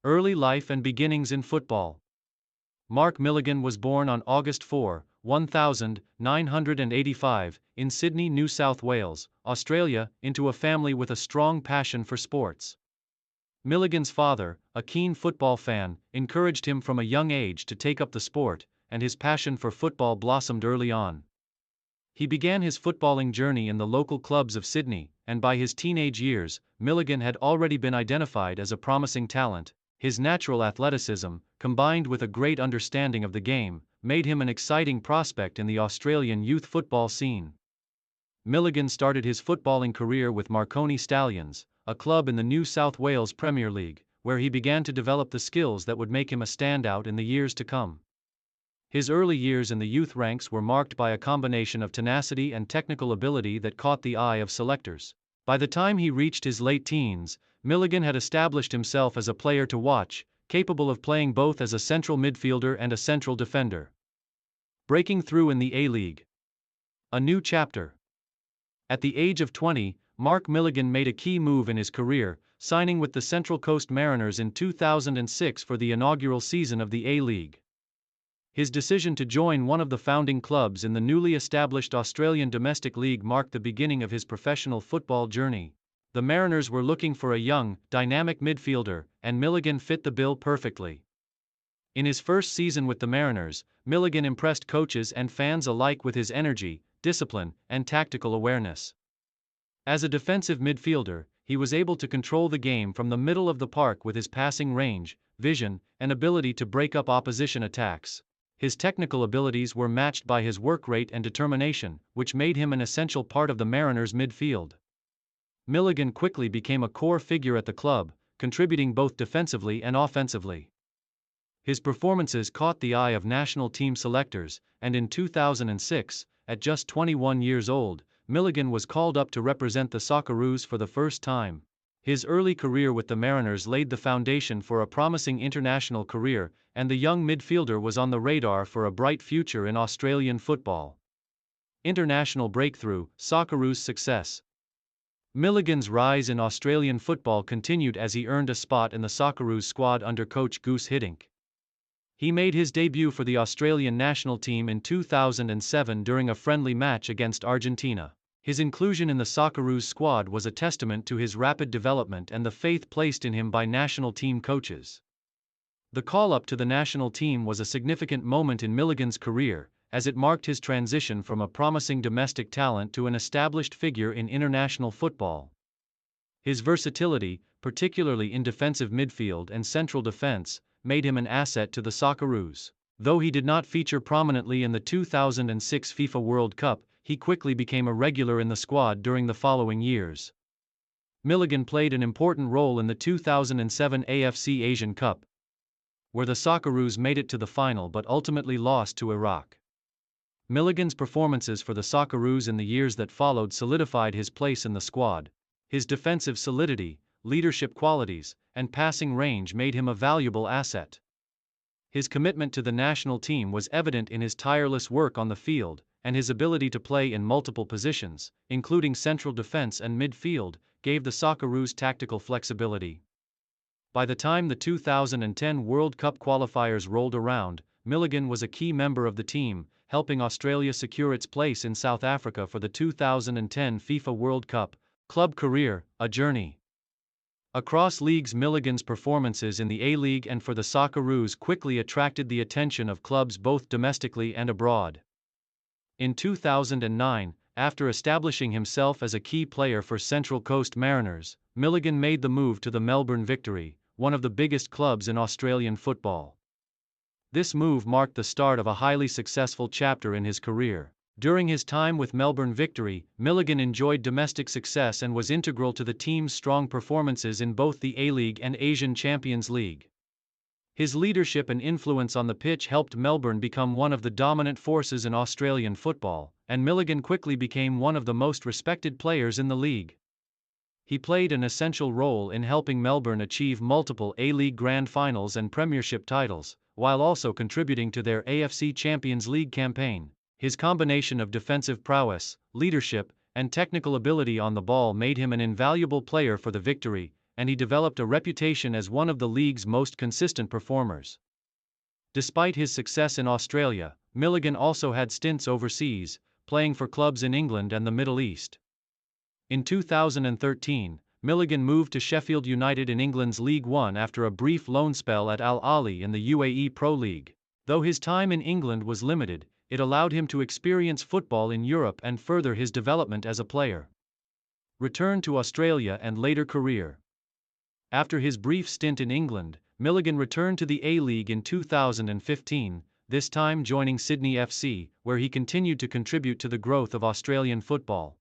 Early life and beginnings in football. Mark Milligan was born on August 4, 1985, in Sydney, New South Wales, Australia, into a family with a strong passion for sports. Milligan's father, a keen football fan, encouraged him from a young age to take up the sport, and his passion for football blossomed early on. He began his footballing journey in the local clubs of Sydney, and by his teenage years, Milligan had already been identified as a promising talent. His natural athleticism, combined with a great understanding of the game, made him an exciting prospect in the Australian youth football scene. Milligan started his footballing career with Marconi Stallions, a club in the New South Wales Premier League, where he began to develop the skills that would make him a standout in the years to come. His early years in the youth ranks were marked by a combination of tenacity and technical ability that caught the eye of selectors. By the time he reached his late teens, Milligan had established himself as a player to watch, capable of playing both as a central midfielder and a central defender. Breaking through in the A-League. A new chapter. At the age of 20, Mark Milligan made a key move in his career, signing with the Central Coast Mariners in 2006 for the inaugural season of the A-League. His decision to join one of the founding clubs in the newly established Australian Domestic League marked the beginning of his professional football journey. The Mariners were looking for a young, dynamic midfielder, and Milligan fit the bill perfectly. In his first season with the Mariners, Milligan impressed coaches and fans alike with his energy, discipline, and tactical awareness. As a defensive midfielder, he was able to control the game from the middle of the park with his passing range, vision, and ability to break up opposition attacks. His technical abilities were matched by his work rate and determination, which made him an essential part of the Mariners' midfield. Milligan quickly became a core figure at the club, contributing both defensively and offensively. His performances caught the eye of national team selectors, and in 2006, at just 21 years old, Milligan was called up to represent the Socceroos for the first time. His early career with the Mariners laid the foundation for a promising international career, and the young midfielder was on the radar for a bright future in Australian football. International breakthrough, Socceroos' success. Milligan's rise in Australian football continued as he earned a spot in the Socceroos squad under coach Goose Hiddink. He made his debut for the Australian national team in 2007 during a friendly match against Argentina. His inclusion in the Socceroos squad was a testament to his rapid development and the faith placed in him by national team coaches. The call-up to the national team was a significant moment in Milligan's career, as it marked his transition from a promising domestic talent to an established figure in international football. His versatility, particularly in defensive midfield and central defense, made him an asset to the Socceroos. Though he did not feature prominently in the 2006 FIFA World Cup, he quickly became a regular in the squad during the following years. Milligan played an important role in the 2007 AFC Asian Cup, where the Socceroos made it to the final but ultimately lost to Iraq. Milligan's performances for the Socceroos in the years that followed solidified his place in the squad. His defensive solidity, leadership qualities, and passing range made him a valuable asset. His commitment to the national team was evident in his tireless work on the field, and his ability to play in multiple positions, including central defense and midfield, gave the Socceroos tactical flexibility. By the time the 2010 World Cup qualifiers rolled around, Milligan was a key member of the team, helping Australia secure its place in South Africa for the 2010 FIFA World Cup. Club career, a journey. Across leagues, Milligan's performances in the A-League and for the Socceroos quickly attracted the attention of clubs both domestically and abroad. In 2009, after establishing himself as a key player for Central Coast Mariners, Milligan made the move to the Melbourne Victory, one of the biggest clubs in Australian football. This move marked the start of a highly successful chapter in his career. During his time with Melbourne Victory, Milligan enjoyed domestic success and was integral to the team's strong performances in both the A-League and Asian Champions League. His leadership and influence on the pitch helped Melbourne become one of the dominant forces in Australian football, and Milligan quickly became one of the most respected players in the league. He played an essential role in helping Melbourne achieve multiple A-League Grand Finals and Premiership titles, while also contributing to their AFC Champions League campaign. His combination of defensive prowess, leadership, and technical ability on the ball made him an invaluable player for the Victory, and he developed a reputation as one of the league's most consistent performers. Despite his success in Australia, Milligan also had stints overseas, playing for clubs in England and the Middle East. In 2013, Milligan moved to Sheffield United in England's League One after a brief loan spell at Al Ahly in the UAE Pro League. Though his time in England was limited, it allowed him to experience football in Europe and further his development as a player. Return to Australia and later career. After his brief stint in England, Milligan returned to the A-League in 2015, this time joining Sydney FC, where he continued to contribute to the growth of Australian football.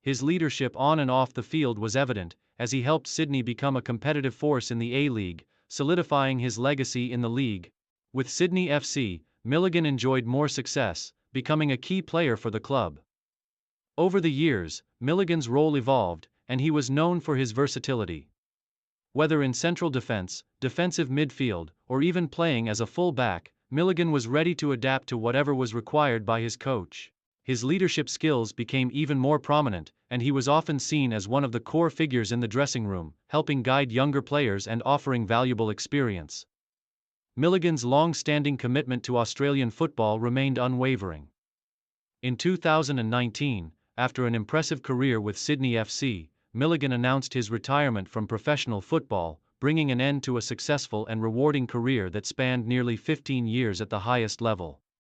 His leadership on and off the field was evident, as he helped Sydney become a competitive force in the A-League, solidifying his legacy in the league. With Sydney FC, Milligan enjoyed more success, becoming a key player for the club. Over the years, Milligan's role evolved, and he was known for his versatility. Whether in central defense, defensive midfield, or even playing as a full-back, Milligan was ready to adapt to whatever was required by his coach. His leadership skills became even more prominent, and he was often seen as one of the core figures in the dressing room, helping guide younger players and offering valuable experience. Milligan's long-standing commitment to Australian football remained unwavering. In 2019, after an impressive career with Sydney FC, Milligan announced his retirement from professional football, bringing an end to a successful and rewarding career that spanned nearly 15 years at the highest level.